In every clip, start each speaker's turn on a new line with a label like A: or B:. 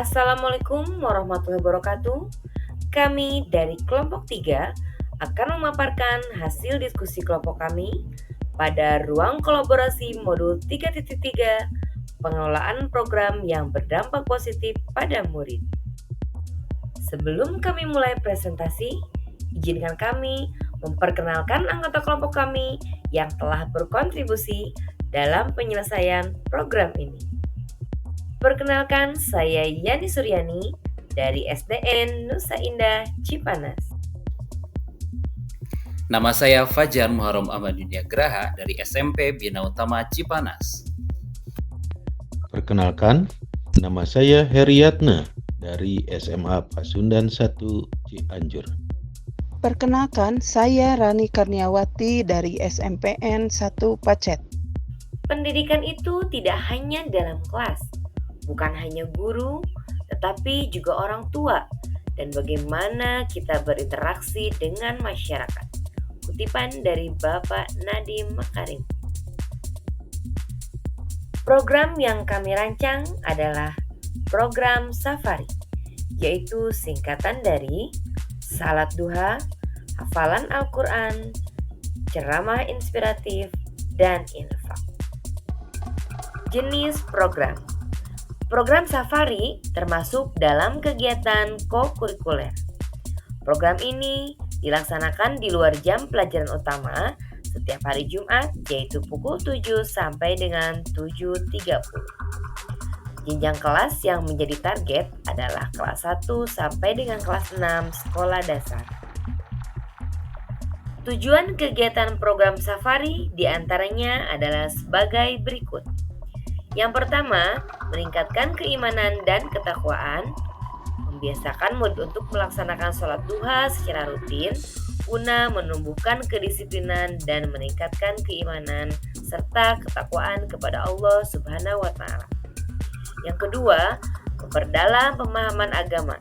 A: Assalamualaikum warahmatullahi wabarakatuh. Kami dari kelompok 3 akan memaparkan hasil diskusi kelompok kami pada ruang kolaborasi modul 3.3 pengelolaan program yang berdampak positif pada murid. Sebelum kami mulai presentasi, izinkan kami memperkenalkan anggota kelompok kami yang telah berkontribusi dalam penyelesaian program ini. Perkenalkan, saya Yani Suryani dari SDN Nusa Indah Cipanas.
B: Nama saya Fajar Muharram Ahmad Dunia Graha dari SMP Bina Utama Cipanas.
C: Perkenalkan, nama saya Heriatna dari SMA Pasundan 1 Cianjur.
D: Perkenalkan, saya Rani Karniawati dari SMPN 1 Pacet.
A: Pendidikan itu tidak hanya dalam kelas, bukan hanya guru, tetapi juga orang tua, dan bagaimana kita berinteraksi dengan masyarakat. Kutipan dari Bapak Nadiem Makarim. Program yang kami rancang adalah program Safari, yaitu singkatan dari Salat Duha, hafalan Al-Quran, ceramah inspiratif, dan infak. Jenis program. Program Safari termasuk dalam kegiatan co-kurikuler. Program ini dilaksanakan di luar jam pelajaran utama setiap hari Jumat, yaitu pukul 7 sampai dengan 7.30. Jenjang kelas yang menjadi target adalah kelas 1 sampai dengan kelas 6 sekolah dasar. Tujuan kegiatan program Safari diantaranya adalah sebagai berikut. Yang pertama, meningkatkan keimanan dan ketakwaan, membiasakan murid untuk melaksanakan sholat duha secara rutin, guna menumbuhkan kedisiplinan dan meningkatkan keimanan serta ketakwaan kepada Allah Subhanahu wa Ta'ala. Yang kedua, memperdalam pemahaman agama.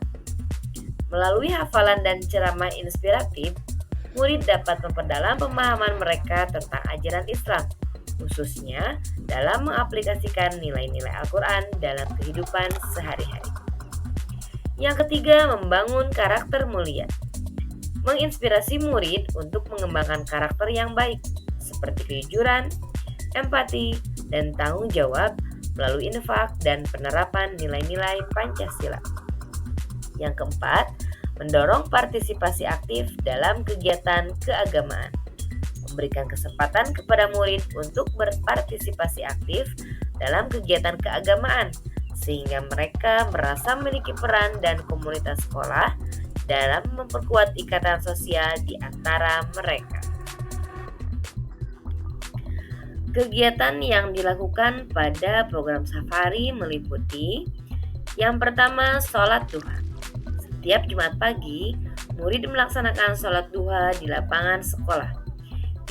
A: Melalui hafalan dan ceramah inspiratif, murid dapat memperdalam pemahaman mereka tentang ajaran Islam, khususnya dalam mengaplikasikan nilai-nilai Al-Quran dalam kehidupan sehari-hari. Yang ketiga, membangun karakter mulia. Menginspirasi murid untuk mengembangkan karakter yang baik, seperti kejujuran, empati, dan tanggung jawab melalui infak dan penerapan nilai-nilai Pancasila. Yang keempat, mendorong partisipasi aktif dalam kegiatan keagamaan. Memberikan kesempatan kepada murid untuk berpartisipasi aktif dalam kegiatan keagamaan, sehingga mereka merasa memiliki peran dan komunitas sekolah dalam memperkuat ikatan sosial di antara mereka. Kegiatan yang dilakukan pada program Safari meliputi yang pertama, sholat duha. Setiap Jumat pagi, murid melaksanakan sholat duha di lapangan sekolah.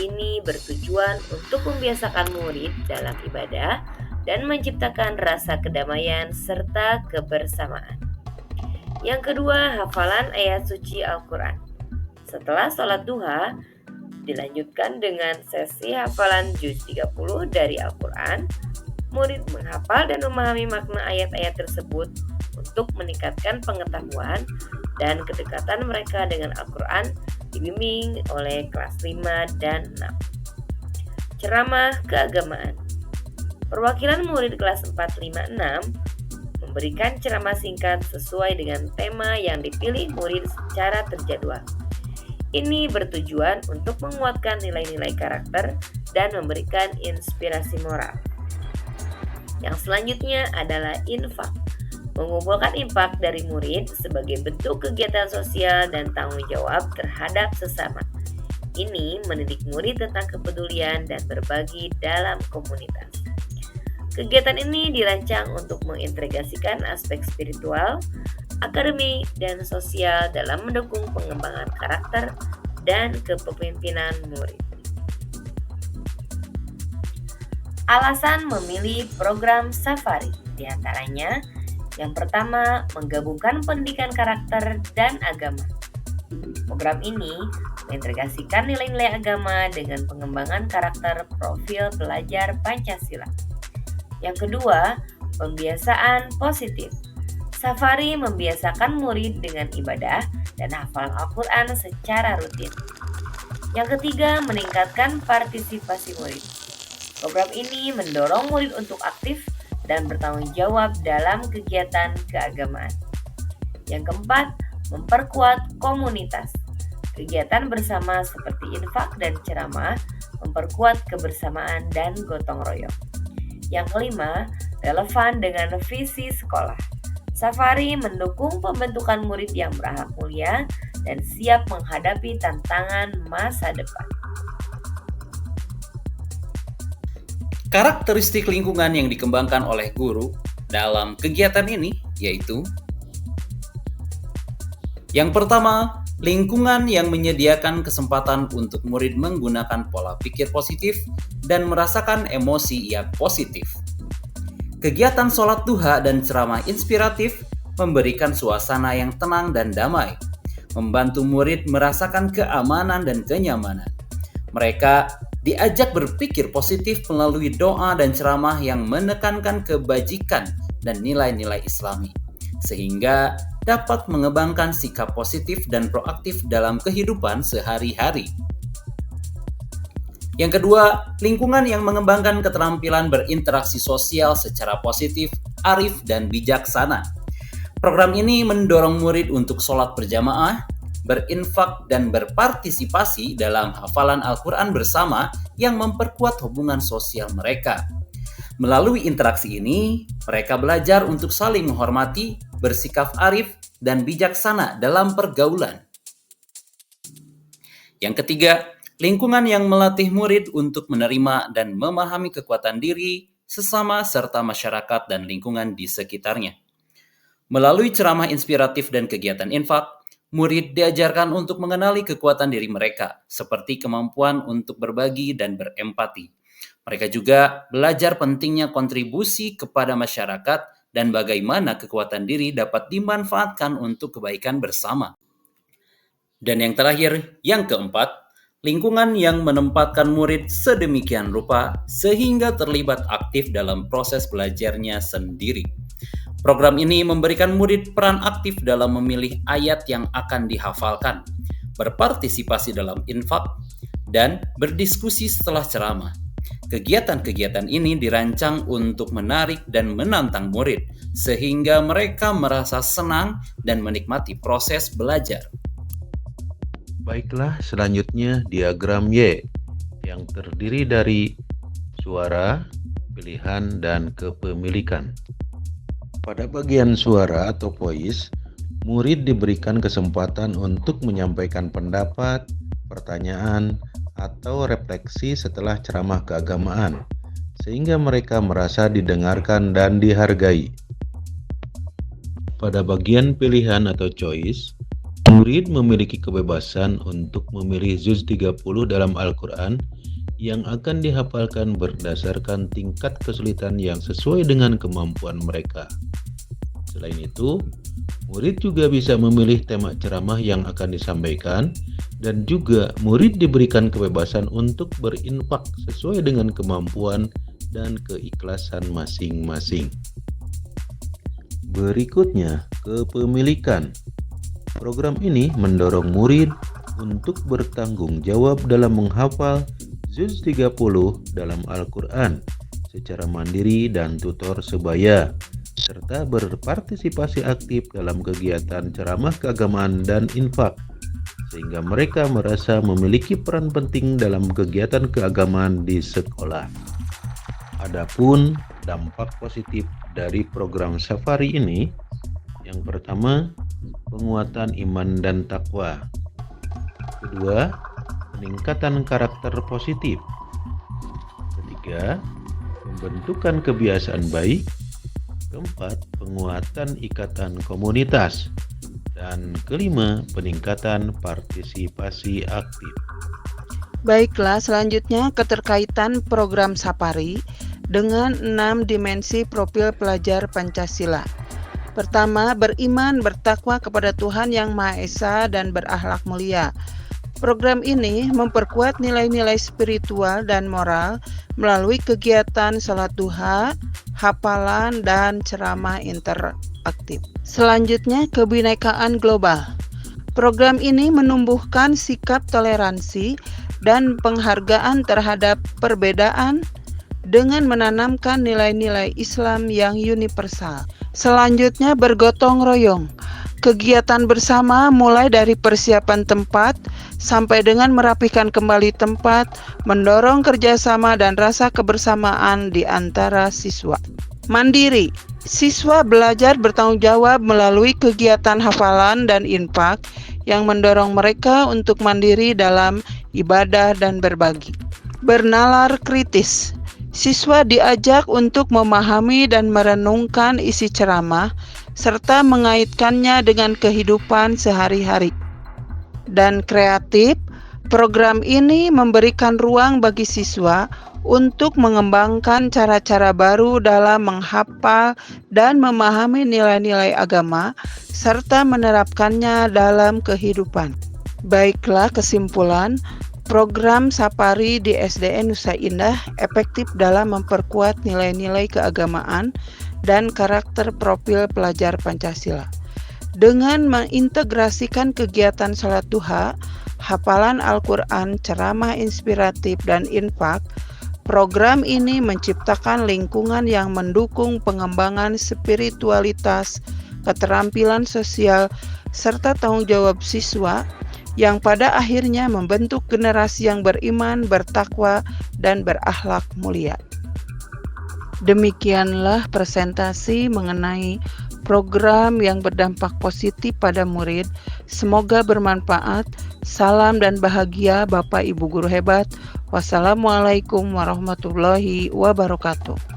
A: Ini bertujuan untuk membiasakan murid dalam ibadah dan menciptakan rasa kedamaian serta kebersamaan. Yang kedua, hafalan ayat suci Al-Quran. Setelah sholat duha, dilanjutkan dengan sesi hafalan juz 30 dari Al-Quran. Murid menghafal dan memahami makna ayat-ayat tersebut untuk meningkatkan pengetahuan dan kedekatan mereka dengan Al-Quran, dibimbing oleh kelas 5 dan 6. Ceramah keagamaan. Perwakilan murid kelas 4, 5, 6 memberikan ceramah singkat sesuai dengan tema yang dipilih murid secara terjadwal. Ini bertujuan untuk menguatkan nilai-nilai karakter dan memberikan inspirasi moral. Yang selanjutnya adalah infak. Mengumpulkan infak dari murid sebagai bentuk kegiatan sosial dan tanggung jawab terhadap sesama. Ini mendidik murid tentang kepedulian dan berbagi dalam komunitas. Kegiatan ini dirancang untuk mengintegrasikan aspek spiritual, akademik, dan sosial dalam mendukung pengembangan karakter dan kepemimpinan murid. Alasan memilih program Safari diantaranya, yang pertama, menggabungkan pendidikan karakter dan agama. Program ini mengintegrasikan nilai-nilai agama dengan pengembangan karakter profil pelajar Pancasila. Yang kedua, pembiasaan positif. Safari membiasakan murid dengan ibadah dan hafalan Al-Quran secara rutin. Yang ketiga, meningkatkan partisipasi murid. Program ini mendorong murid untuk aktif dan bertanggung jawab dalam kegiatan keagamaan. Yang keempat, memperkuat komunitas. Kegiatan bersama seperti infak dan ceramah memperkuat kebersamaan dan gotong royong. Yang kelima, relevan dengan visi sekolah. Safari mendukung pembentukan murid yang berakhlak mulia dan siap menghadapi tantangan masa depan.
B: Karakteristik lingkungan yang dikembangkan oleh guru dalam kegiatan ini yaitu: yang pertama, lingkungan yang menyediakan kesempatan untuk murid menggunakan pola pikir positif dan merasakan emosi yang positif. Kegiatan sholat duha dan ceramah inspiratif memberikan suasana yang tenang dan damai, membantu murid merasakan keamanan dan kenyamanan. Mereka diajak berpikir positif melalui doa dan ceramah yang menekankan kebajikan dan nilai-nilai Islami, sehingga dapat mengembangkan sikap positif dan proaktif dalam kehidupan sehari-hari. Yang kedua, lingkungan yang mengembangkan keterampilan berinteraksi sosial secara positif, arif, dan bijaksana. Program ini mendorong murid untuk sholat berjamaah, berinfak, dan berpartisipasi dalam hafalan Al-Quran bersama yang memperkuat hubungan sosial mereka. Melalui interaksi ini, mereka belajar untuk saling menghormati, bersikap arif, dan bijaksana dalam pergaulan. Yang ketiga, lingkungan yang melatih murid untuk menerima dan memahami kekuatan diri, sesama, serta masyarakat dan lingkungan di sekitarnya. Melalui ceramah inspiratif dan kegiatan infak, murid diajarkan untuk mengenali kekuatan diri mereka, seperti kemampuan untuk berbagi dan berempati. Mereka juga belajar pentingnya kontribusi kepada masyarakat dan bagaimana kekuatan diri dapat dimanfaatkan untuk kebaikan bersama. Dan yang terakhir, yang keempat, lingkungan yang menempatkan murid sedemikian rupa sehingga terlibat aktif dalam proses belajarnya sendiri. Program ini memberikan murid peran aktif dalam memilih ayat yang akan dihafalkan, berpartisipasi dalam infak, dan berdiskusi setelah ceramah. Kegiatan-kegiatan ini dirancang untuk menarik dan menantang murid, sehingga mereka merasa senang dan menikmati proses belajar.
C: Baiklah, selanjutnya diagram Y yang terdiri dari suara, pilihan, dan kepemilikan. Pada bagian suara atau voice, murid diberikan kesempatan untuk menyampaikan pendapat, pertanyaan, atau refleksi setelah ceramah keagamaan, sehingga mereka merasa didengarkan dan dihargai. Pada bagian pilihan atau choice, murid memiliki kebebasan untuk memilih juz 30 dalam Al-Quran yang akan dihafalkan berdasarkan tingkat kesulitan yang sesuai dengan kemampuan mereka. Selain itu, murid juga bisa memilih tema ceramah yang akan disampaikan, dan juga murid diberikan kebebasan untuk berinfak sesuai dengan kemampuan dan keikhlasan masing-masing. Berikutnya, kepemilikan. Program ini mendorong murid untuk bertanggung jawab dalam menghafal juz 30 dalam Al-Quran secara mandiri dan tutor sebaya, serta berpartisipasi aktif dalam kegiatan ceramah keagamaan dan infak, sehingga mereka merasa memiliki peran penting dalam kegiatan keagamaan di sekolah. Adapun dampak positif dari program Safari ini, yang pertama, penguatan iman dan takwa. Kedua, peningkatan karakter positif. Ketiga, pembentukan kebiasaan baik. Keempat, penguatan ikatan komunitas. Dan kelima, peningkatan partisipasi aktif.
D: Baiklah, selanjutnya keterkaitan program Safari dengan 6 dimensi profil pelajar Pancasila. Pertama, beriman, bertakwa kepada Tuhan Yang Maha Esa dan berakhlak mulia. Program ini memperkuat nilai-nilai spiritual dan moral melalui kegiatan sholat duha, hafalan, dan ceramah aktif. Selanjutnya, kebinekaan global. Program ini menumbuhkan sikap toleransi dan penghargaan terhadap perbedaan dengan menanamkan nilai-nilai Islam yang universal. Selanjutnya, bergotong royong. Kegiatan bersama mulai dari persiapan tempat sampai dengan merapikan kembali tempat, mendorong kerjasama dan rasa kebersamaan di antara siswa. Mandiri. Siswa belajar bertanggung jawab melalui kegiatan hafalan dan infak yang mendorong mereka untuk mandiri dalam ibadah dan berbagi. Bernalar kritis. Siswa diajak untuk memahami dan merenungkan isi ceramah serta mengaitkannya dengan kehidupan sehari-hari. Dan kreatif, program ini memberikan ruang bagi siswa untuk mengembangkan cara-cara baru dalam menghafal dan memahami nilai-nilai agama serta menerapkannya dalam kehidupan. Baiklah, kesimpulan, program Sapari di SDN Nusa Indah efektif dalam memperkuat nilai-nilai keagamaan dan karakter profil pelajar Pancasila. Dengan mengintegrasikan kegiatan sholat duha, hafalan Al-Quran, ceramah inspiratif, dan infak, program ini menciptakan lingkungan yang mendukung pengembangan spiritualitas, keterampilan sosial, serta tanggung jawab siswa yang pada akhirnya membentuk generasi yang beriman, bertakwa, dan berakhlak mulia. Demikianlah presentasi mengenai program yang berdampak positif pada murid. Semoga bermanfaat. Salam dan bahagia Bapak Ibu Guru hebat. Wassalamualaikum warahmatullahi wabarakatuh.